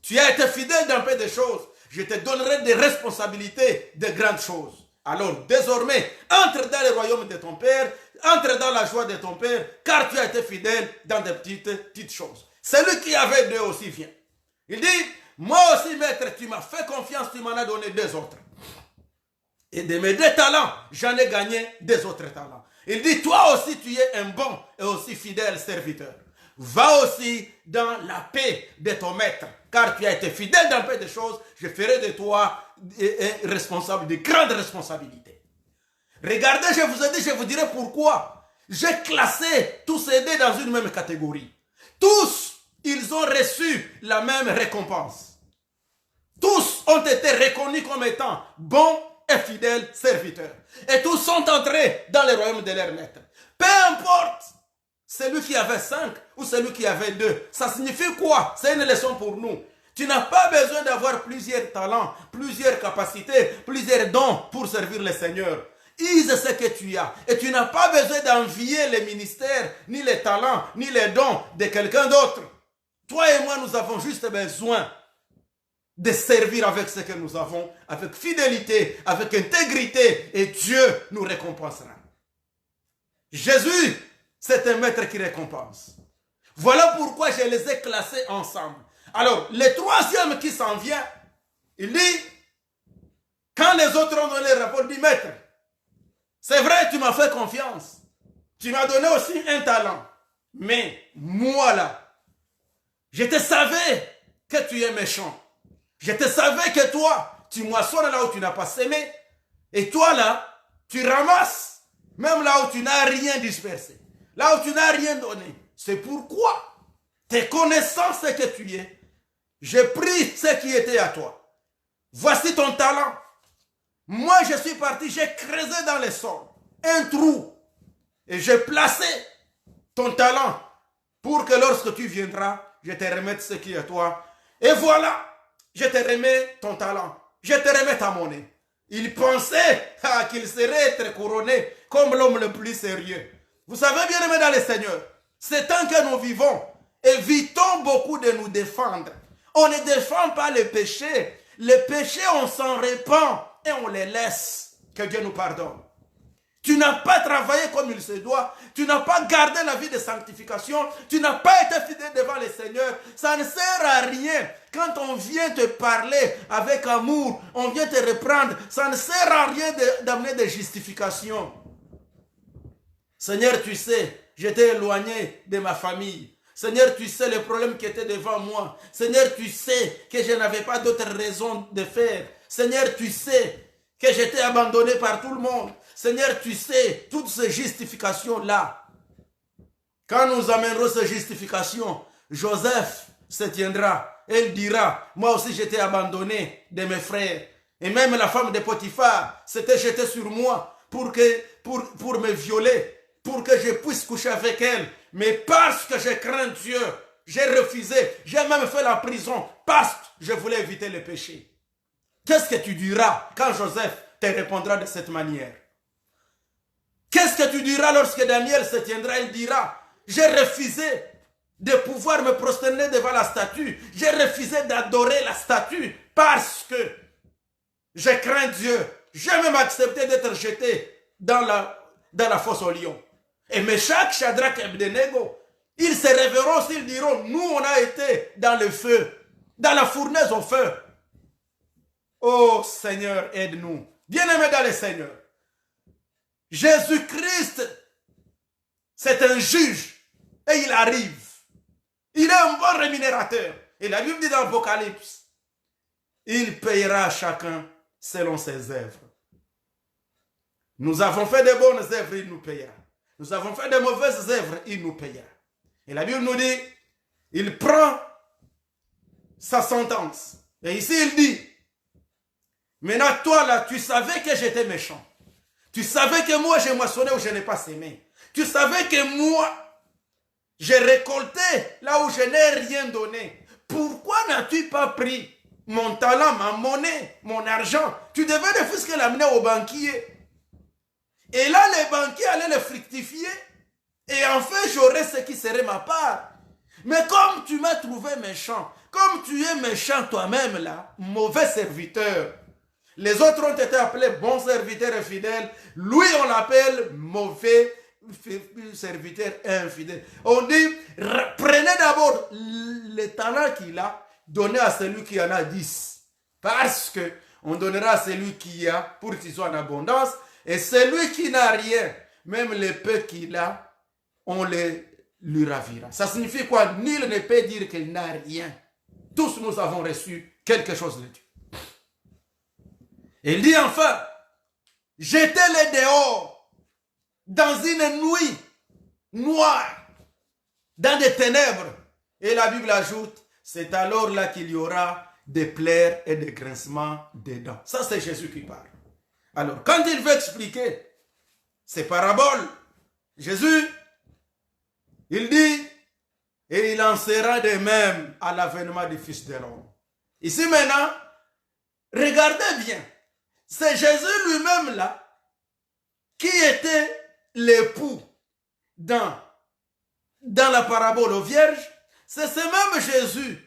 Tu as été fidèle dans peu de choses, je te donnerai des responsabilités de grandes choses. Alors désormais, entre dans le royaume de ton Père, entre dans la joie de ton Père, car tu as été fidèle dans des petites choses. Celui qui avait 2 aussi vient. Il dit, moi aussi maître, tu m'as fait confiance, tu m'en as donné 2 autres. Et de mes 2 talents, j'en ai gagné 2 autres talents. Il dit, toi aussi tu es un bon et aussi fidèle serviteur. Va aussi dans la paix de ton maître, car tu as été fidèle dans peu de choses, je ferai de toi un responsable de grandes responsabilités. Regardez, je vous ai dit, je vous dirai pourquoi. J'ai classé tous ces 2 dans une même catégorie. Tous, ils ont reçu la même récompense. Tous ont été reconnus comme étant bons et fidèles serviteurs. Et tous sont entrés dans le royaume de leur maître. Peu importe celui qui avait 5 ou celui qui avait 2. Ça signifie quoi? C'est une leçon pour nous. Tu n'as pas besoin d'avoir plusieurs talents, plusieurs capacités, plusieurs dons pour servir le Seigneur. Use ce que tu as. Et tu n'as pas besoin d'envier les ministères, ni les talents, ni les dons de quelqu'un d'autre. Toi et moi, nous avons juste besoin de servir avec ce que nous avons, avec fidélité, avec intégrité, et Dieu nous récompensera. Jésus, c'est un maître qui récompense. Voilà pourquoi je les ai classés ensemble. Alors, le troisième qui s'en vient, il dit, quand les autres ont donné le rapport, il dit, maître, c'est vrai, tu m'as fait confiance. Tu m'as donné aussi un talent. Mais moi là, je te savais que tu es méchant. Je te savais que toi, tu moissonnes là où tu n'as pas semé. Et toi là, tu ramasses, même là où tu n'as rien dispersé. Là où tu n'as rien donné. C'est pourquoi, te connaissant ce que tu es, j'ai pris ce qui était à toi. Voici ton talent. Moi, je suis parti, j'ai creusé dans le sol un trou et j'ai placé ton talent pour que lorsque tu viendras, je te remette ce qui est à toi. Et voilà, je te remets ton talent. Je te remets ta monnaie. Il pensait qu'il serait être couronné comme l'homme le plus sérieux. Vous savez, bien aimé dans le Seigneur, c'est tant que nous vivons, évitons beaucoup de nous défendre. On ne défend pas les péchés. Les péchés, on s'en répand et on les laisse. Que Dieu nous pardonne. Tu n'as pas travaillé comme il se doit. Tu n'as pas gardé la vie de sanctification. Tu n'as pas été fidèle devant le Seigneur. Ça ne sert à rien. Quand on vient te parler avec amour, on vient te reprendre, ça ne sert à rien d'amener des justifications. Seigneur, tu sais, j'étais éloigné de ma famille. Seigneur, tu sais les problèmes qui étaient devant moi. Seigneur, tu sais que je n'avais pas d'autre raison de faire. Seigneur, tu sais que j'étais abandonné par tout le monde. Seigneur, tu sais, toutes ces justifications-là. Quand nous amènerons ces justifications, Joseph se tiendra. Elle dira, moi aussi j'étais abandonné de mes frères. Et même la femme de Potiphar s'était jetée sur moi pour me violer, pour que je puisse coucher avec elle. Mais parce que je crains Dieu, j'ai refusé. J'ai même fait la prison parce que je voulais éviter le péché. Qu'est-ce que tu diras quand Joseph te répondra de cette manière? Qu'est-ce que tu diras lorsque Daniel se tiendra? Il dira, j'ai refusé de pouvoir me prosterner devant la statue. J'ai refusé d'adorer la statue parce que je crains Dieu. J'ai même accepté d'être jeté dans la fosse au lion. Et Meshach, Shadrach et Abednego, ils se révéreront, ils diront, nous on a été dans le feu, dans la fournaise au feu. Oh Seigneur, aide-nous. Bien-aimés dans le Seigneur, Jésus-Christ, c'est un juge et il arrive. Il est un bon rémunérateur. Et la Bible dit dans l'Apocalypse, il payera à chacun selon ses œuvres. Nous avons fait de bonnes œuvres, il nous payera. Nous avons fait de mauvaises œuvres, il nous payera. Et la Bible nous dit, il prend sa sentence. Et ici il dit, maintenant toi là, tu savais que j'étais méchant. Tu savais que moi j'ai moissonné où je n'ai pas sémé. Tu savais que moi, j'ai récolté là où je n'ai rien donné. Pourquoi n'as-tu pas pris mon talent, ma monnaie, mon argent? Tu devais ne fût-ce que l'amener au banquier. Et là, les banquiers allaient le fructifier. Et enfin, j'aurais ce qui serait ma part. Mais comme tu m'as trouvé méchant, comme tu es méchant toi-même là, mauvais serviteur, les autres ont été appelés bons serviteurs et fidèles. Lui, on l'appelle mauvais serviteur et infidèle. On dit, prenez d'abord le talent qu'il a, donnez à celui qui en a 10. Parce que on donnera à celui qui a pour qu'il soit en abondance. Et celui qui n'a rien, même le peu qu'il a, on lui ravira. Ça signifie quoi? Nul ne peut dire qu'il n'a rien. Tous nous avons reçu quelque chose de Dieu. Il dit enfin, jetez-les dehors dans une nuit noire, dans des ténèbres. Et la Bible ajoute, c'est alors là qu'il y aura des pleurs et des grincements des dents. Ça, c'est Jésus qui parle. Alors, quand il veut expliquer ces paraboles, Jésus, il dit, et il en sera de même à l'avènement du Fils de l'homme. Ici maintenant, regardez bien, c'est Jésus lui-même là, qui était l'époux dans la parabole aux vierges. C'est ce même Jésus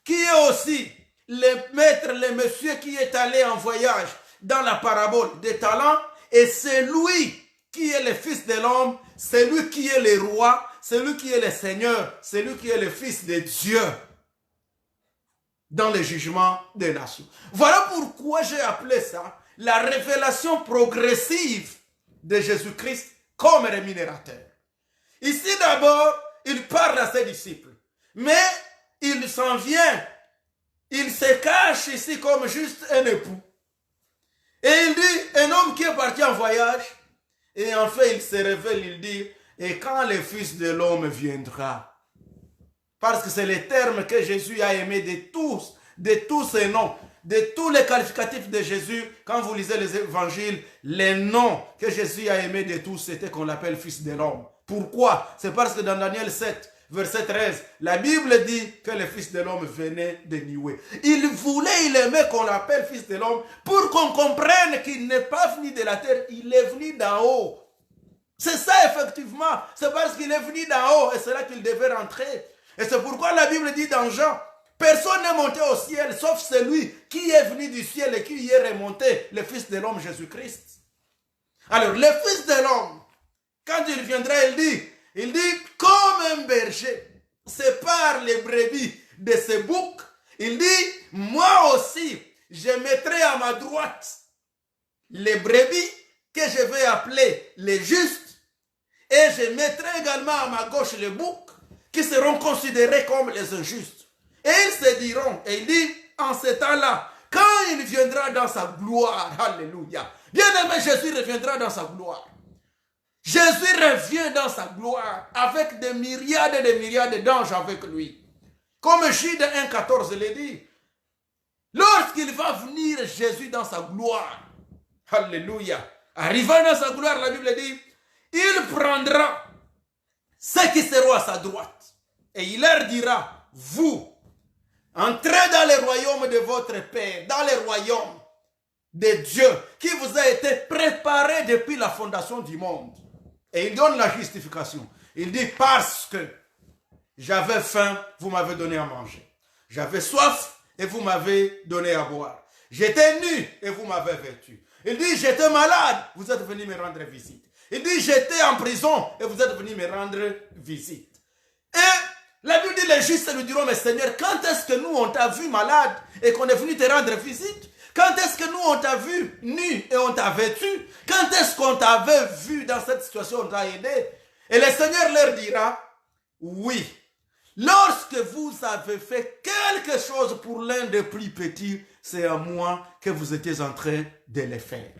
qui est aussi le maître, le monsieur qui est allé en voyage dans la parabole des talents, et c'est lui qui est le Fils de l'homme, c'est lui qui est le roi, c'est lui qui est le Seigneur, c'est lui qui est le Fils de Dieu dans le jugement des nations. Voilà pourquoi j'ai appelé ça la révélation progressive de Jésus-Christ comme rémunérateur. Ici d'abord, il parle à ses disciples, mais il s'en vient, il se cache ici comme juste un époux. Et il dit, un homme qui est parti en voyage, et en fait il se révèle, il dit, et quand le Fils de l'homme viendra. Parce que c'est le terme que Jésus a aimé de tous ces noms, de tous les qualificatifs de Jésus. Quand vous lisez les évangiles, les noms que Jésus a aimé de tous, c'était qu'on l'appelle Fils de l'homme. Pourquoi? C'est parce que dans Daniel 7, verset 13, la Bible dit que le Fils de l'homme venait de Nioué. Il aimait qu'on l'appelle Fils de l'homme pour qu'on comprenne qu'il n'est pas venu de la terre, il est venu d'en haut. C'est ça effectivement, c'est parce qu'il est venu d'en haut et c'est là qu'il devait rentrer. Et c'est pourquoi la Bible dit dans Jean, personne n'est monté au ciel sauf celui qui est venu du ciel et qui y est remonté, le Fils de l'homme Jésus-Christ. Alors le Fils de l'homme, quand il viendra, il dit comme un berger sépare les brebis de ses boucs, il dit, moi aussi, je mettrai à ma droite les brebis que je vais appeler les justes, et je mettrai également à ma gauche les boucs qui seront considérés comme les injustes. Et ils se diront, et il dit, en ce temps-là, quand il viendra dans sa gloire, alléluia, bien-aimé, Jésus reviendra dans sa gloire. Jésus revient dans sa gloire avec des myriades et des myriades d'anges avec lui. Comme Jude 1,14 le dit, lorsqu'il va venir Jésus dans sa gloire, alléluia, arrivant dans sa gloire, la Bible dit, il prendra ceux qui seront à sa droite et il leur dira, vous, entrez dans le royaume de votre Père, dans le royaume de Dieu qui vous a été préparé depuis la fondation du monde. Et il donne la justification. Il dit, parce que j'avais faim, vous m'avez donné à manger. J'avais soif et vous m'avez donné à boire. J'étais nu et vous m'avez vêtu. Il dit, j'étais malade, vous êtes venu me rendre visite. Il dit, j'étais en prison et vous êtes venu me rendre visite. Et la Bible dit, les justes lui diront, mais Seigneur, quand est-ce que nous on t'a vu malade et qu'on est venu te rendre visite? Quand est-ce que nous on t'a vu nu et on t'a vêtu? Quand est-ce qu'on t'avait vu dans cette situation, on t'a aidé? Et le Seigneur leur dira, oui, lorsque vous avez fait quelque chose pour l'un des plus petits, c'est à moi que vous étiez en train de le faire.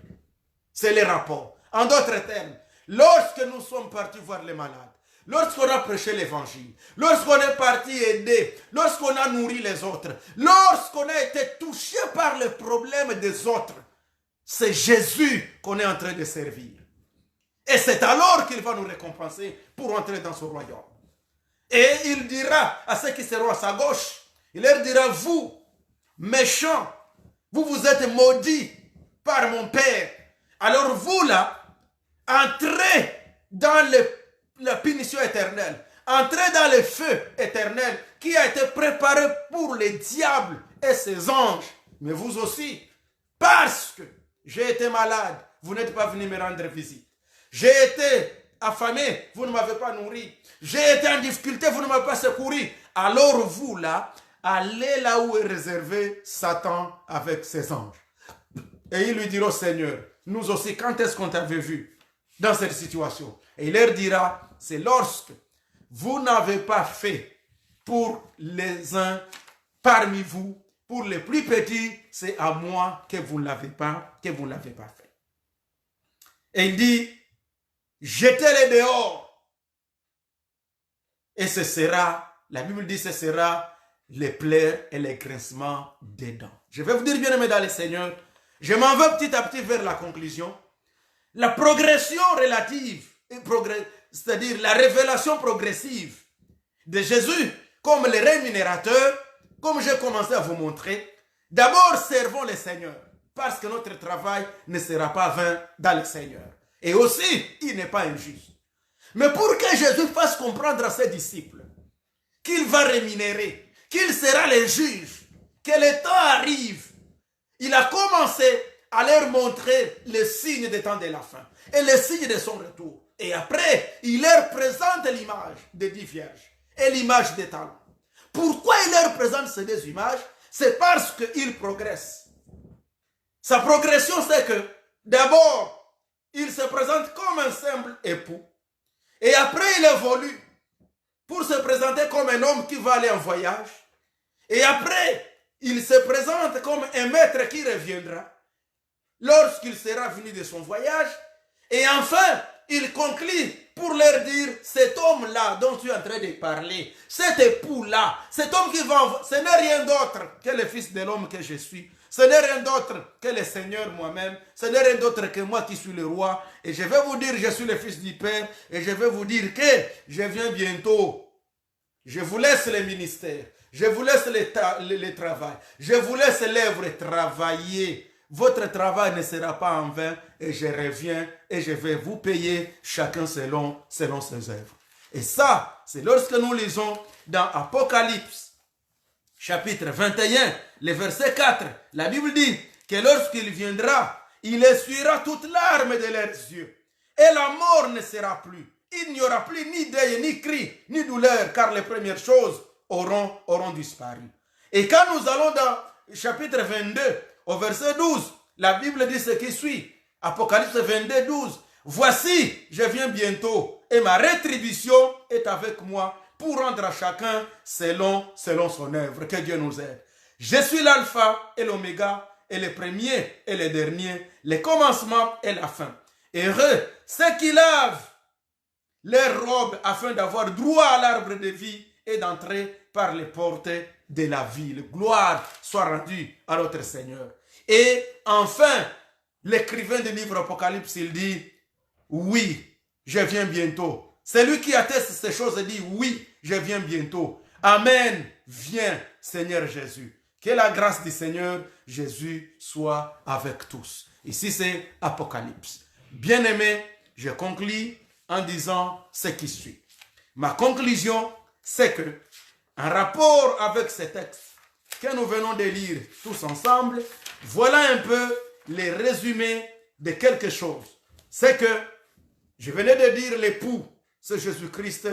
C'est le rapport. En d'autres termes, lorsque nous sommes partis voir les malades, lorsqu'on a prêché l'évangile, lorsqu'on est parti aider, lorsqu'on a nourri les autres, lorsqu'on a été touché par les problèmes des autres, c'est Jésus qu'on est en train de servir. Et c'est alors qu'il va nous récompenser pour entrer dans son royaume. Et il dira à ceux qui seront à sa gauche, il leur dira, vous, méchants, vous êtes maudits par mon Père. Alors vous là, entrez dans la punition éternelle. Entrez dans le feu éternel qui a été préparé pour les diables et ses anges. Mais vous aussi, parce que j'ai été malade, vous n'êtes pas venu me rendre visite. J'ai été affamé, vous ne m'avez pas nourri. J'ai été en difficulté, vous ne m'avez pas secouru. Alors vous là, allez là où est réservé Satan avec ses anges. Et ils lui diront, Seigneur, nous aussi, quand est-ce qu'on t'avait vu dans cette situation? Et il leur dira, c'est lorsque vous n'avez pas fait pour les uns parmi vous, pour les plus petits, c'est à moi que vous ne l'avez pas fait. Et il dit, jetez-les dehors. Et ce sera, la Bible dit, ce sera les pleurs et les grincements des dents. Je vais vous dire, bien aimés dans le Seigneur, je m'en vais petit à petit vers la conclusion. La progression relative, c'est-à-dire la révélation progressive de Jésus comme le rémunérateur, comme j'ai commencé à vous montrer, d'abord servons le Seigneur, parce que notre travail ne sera pas vain dans le Seigneur. Et aussi, il n'est pas injuste. Mais pour que Jésus fasse comprendre à ses disciples qu'il va rémunérer, qu'il sera le juge, que le temps arrive, il a commencé à leur montrer les signes des temps de la fin et les signes de son retour. Et après, il leur présente l'image des 10 vierges et l'image des talents. Pourquoi il leur présente ces deux images? C'est parce qu'il progresse. Sa progression, c'est que d'abord, il se présente comme un simple époux. Et après, il évolue pour se présenter comme un homme qui va aller en voyage. Et après, il se présente comme un maître qui reviendra lorsqu'il sera venu de son voyage. Et enfin, il conclut pour leur dire, cet homme-là dont tu es en train de parler, cet époux-là, cet homme qui va, ce n'est rien d'autre que le Fils de l'homme que je suis. Ce n'est rien d'autre que le Seigneur moi-même. Ce n'est rien d'autre que moi qui suis le roi. Et je vais vous dire, je suis le Fils du Père. Et je vais vous dire que je viens bientôt. Je vous laisse le ministère. Je vous laisse le travail. Je vous laisse l'œuvre travailler. Votre travail ne sera pas en vain. Et je reviens et je vais vous payer chacun selon ses œuvres. Et ça, c'est lorsque nous lisons dans Apocalypse, chapitre 21, le verset 4, la Bible dit que lorsqu'il viendra, il essuiera toute larme de leurs yeux. Et la mort ne sera plus. Il n'y aura plus ni deuil, ni cri, ni douleur, car les premières choses auront disparu. Et quand nous allons dans chapitre 22, au verset 12, la Bible dit ce qui suit. Apocalypse 22, 12. Voici, je viens bientôt, et ma rétribution est avec moi, pour rendre à chacun selon son œuvre. Que Dieu nous aide. Je suis l'alpha et l'oméga, et le premier et le dernier, le commencement et la fin. Heureux ceux qui lavent leurs robes afin d'avoir droit à l'arbre de vie et d'entrer par les portes de la ville. Gloire soit rendue à notre Seigneur. Et enfin, l'écrivain du livre Apocalypse, il dit, oui, je viens bientôt. Celui qui atteste ces choses dit, oui, je viens bientôt. Amen, viens, Seigneur Jésus. Que la grâce du Seigneur Jésus soit avec tous. Ici, c'est Apocalypse. Bien-aimé, je conclus en disant ce qui suit. Ma conclusion, c'est que, en rapport avec ce texte que nous venons de lire tous ensemble, voilà un peu les résumés de quelque chose. C'est que, je venais de dire l'époux, c'est Jésus-Christ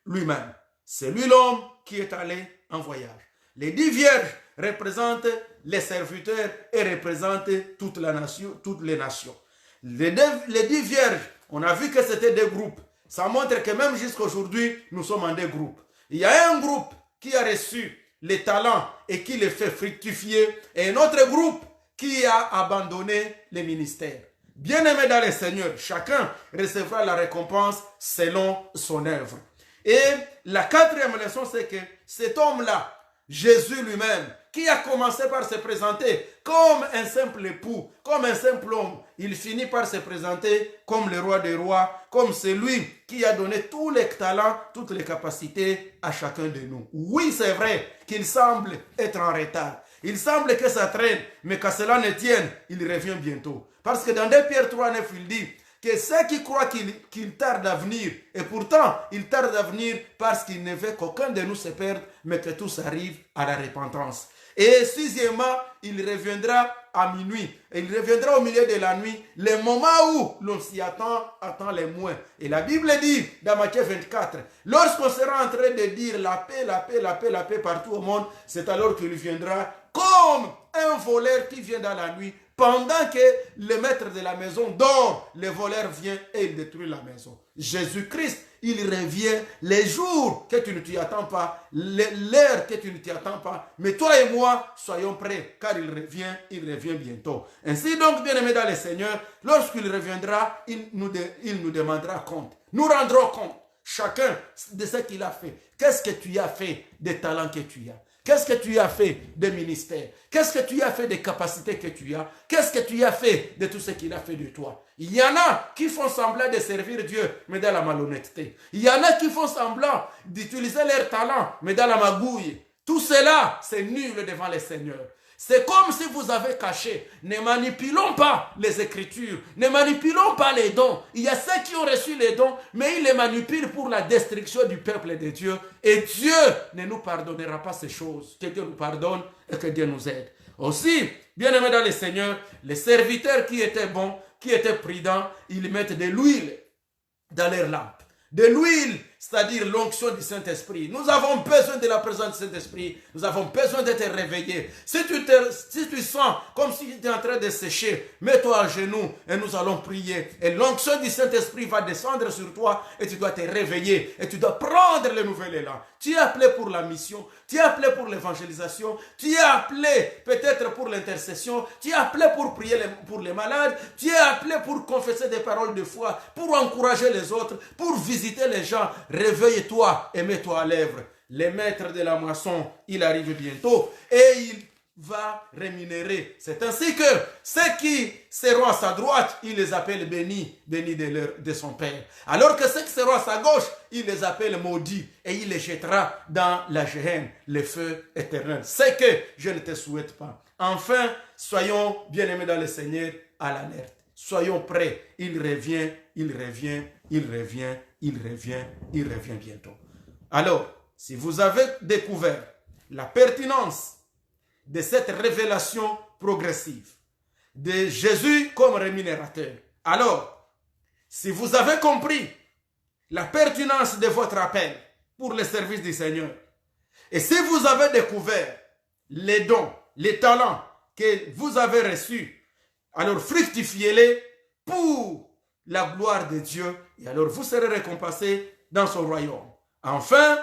lui-même. C'est lui l'homme qui est allé en voyage. Les 10 vierges représentent les serviteurs et représentent toutes les nations. Les 10 vierges, on a vu que c'était des groupes. Ça montre que même jusqu'à aujourd'hui, nous sommes en des groupes. Il y a un groupe qui a reçu les talents et qui les fait fructifier, et un autre groupe qui a abandonné les ministères. Bien-aimé dans le Seigneur, chacun recevra la récompense selon son œuvre. Et la quatrième leçon, c'est que cet homme-là, Jésus lui-même, qui a commencé par se présenter comme un simple époux, comme un simple homme, il finit par se présenter comme le roi des rois, comme celui qui a donné tous les talents, toutes les capacités à chacun de nous. Oui, c'est vrai qu'il semble être en retard. Il semble que ça traîne, mais qu'à cela ne tienne, il revient bientôt. Parce que dans 2 Pierre 3, 9, il dit que ceux qui croient qu'il tarde à venir, et pourtant il tarde à venir parce qu'il ne veut qu'aucun de nous se perde, mais que tous arrivent à la repentance. Et sixièmement, il reviendra à minuit. Et il reviendra au milieu de la nuit, le moment où l'on s'y attend les moins. Et la Bible dit, dans Matthieu 24, lorsqu'on sera en train de dire la paix, la paix, la paix, la paix partout au monde, c'est alors qu'il viendra comme un voleur qui vient dans la nuit. Pendant que le maître de la maison dort, le voleur vient et il détruit la maison. Jésus-Christ, il revient les jours que tu ne t'y attends pas, l'heure que tu ne t'y attends pas. Mais toi et moi, soyons prêts, car il revient bientôt. Ainsi donc, bien-aimés dans le Seigneur, lorsqu'il reviendra, il nous demandera compte. Nous rendrons compte, chacun de ce qu'il a fait. Qu'est-ce que tu as fait des talents que tu as? Qu'est-ce que tu as fait des ministères? Qu'est-ce que tu as fait des capacités que tu as? Qu'est-ce que tu as fait de tout ce qu'il a fait de toi? Il y en a qui font semblant de servir Dieu, mais dans la malhonnêteté. Il y en a qui font semblant d'utiliser leurs talents, mais dans la magouille. Tout cela, c'est nul devant le Seigneur. C'est comme si vous avez caché. Ne manipulons pas les Écritures. Ne manipulons pas les dons. Il y a ceux qui ont reçu les dons, mais ils les manipulent pour la destruction du peuple de Dieu. Et Dieu ne nous pardonnera pas ces choses. Que Dieu nous pardonne et que Dieu nous aide. Aussi, bien-aimés dans le Seigneur, les serviteurs qui étaient bons, qui étaient prudents, ils mettent de l'huile dans leurs lampes. De l'huile, c'est-à-dire l'onction du Saint-Esprit. Nous avons besoin de la présence du Saint-Esprit. Nous avons besoin d'être réveillés. Si tu sens comme si tu étais en train de sécher, mets-toi à genoux et nous allons prier. Et l'onction du Saint-Esprit va descendre sur toi et tu dois te réveiller. Et tu dois prendre le nouvel élan. Tu es appelé pour la mission. Tu es appelé pour l'évangélisation. Tu es appelé peut-être pour l'intercession. Tu es appelé pour prier pour les malades. Tu es appelé pour confesser des paroles de foi, pour encourager les autres, pour visiter les gens. Réveille-toi et mets-toi à l'œuvre. Le maître de la moisson, il arrive bientôt et il va rémunérer. C'est ainsi que ceux qui seront à sa droite, il les appelle bénis, bénis de son Père. Alors que ceux qui seront à sa gauche, il les appelle maudits et il les jettera dans la géhenne, le feu éternel. C'est que je ne te souhaite pas. Enfin, soyons bien-aimés dans le Seigneur à l'alerte. Soyons prêts. Il revient, il revient, il revient, il revient, il revient bientôt. Alors, si vous avez découvert la pertinence de cette révélation progressive de Jésus comme rémunérateur, alors, si vous avez compris la pertinence de votre appel pour le service du Seigneur, et si vous avez découvert les dons, les talents que vous avez reçus, alors fructifiez-les pour la gloire de Dieu, et alors vous serez récompensés dans son royaume. Enfin,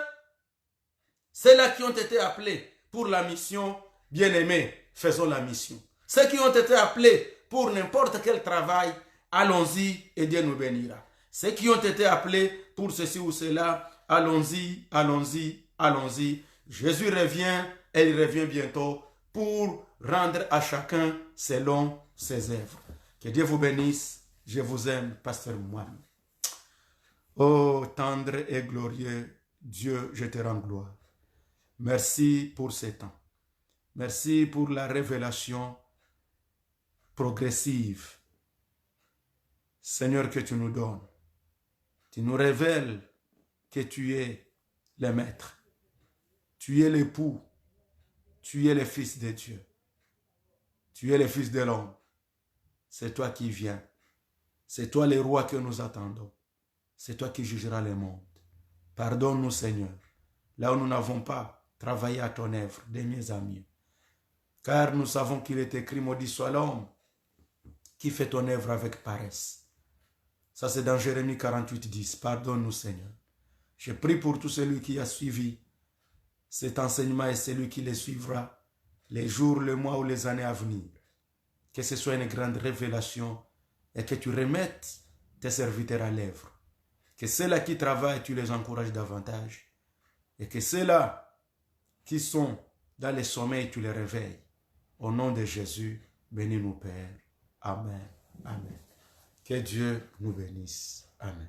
ceux-là qui ont été appelés pour la mission, bien-aimés, faisons la mission. Ceux qui ont été appelés pour n'importe quel travail, allons-y et Dieu nous bénira. Ceux qui ont été appelés pour ceci ou cela, allons-y, allons-y, allons-y. Jésus revient et il revient bientôt pour rendre à chacun selon ses œuvres. Que Dieu vous bénisse. Je vous aime, Pasteur Moine. Oh, tendre et glorieux Dieu, je te rends gloire. Merci pour ce temps. Merci pour la révélation progressive, Seigneur, que tu nous donnes. Tu nous révèles que tu es le Maître. Tu es l'époux. Tu es le Fils de Dieu. Tu es le Fils de l'homme. C'est toi qui viens. C'est toi le roi que nous attendons. C'est toi qui jugeras le monde. Pardonne-nous, Seigneur, là où nous n'avons pas travaillé à ton œuvre, de mieux à mieux. Car nous savons qu'il est écrit, maudit soit l'homme qui fait ton œuvre avec paresse. Ça, c'est dans Jérémie 48, 10. Pardonne-nous, Seigneur. Je prie pour tout celui qui a suivi cet enseignement et celui qui le suivra les jours, les mois ou les années à venir. Que ce soit une grande révélation et que tu remettes tes serviteurs à l'œuvre. Que ceux-là qui travaillent, tu les encourages davantage. Et que ceux-là qui sont dans le sommeil, tu les réveilles. Au nom de Jésus, bénis-nous, Père. Amen. Amen. Que Dieu nous bénisse. Amen.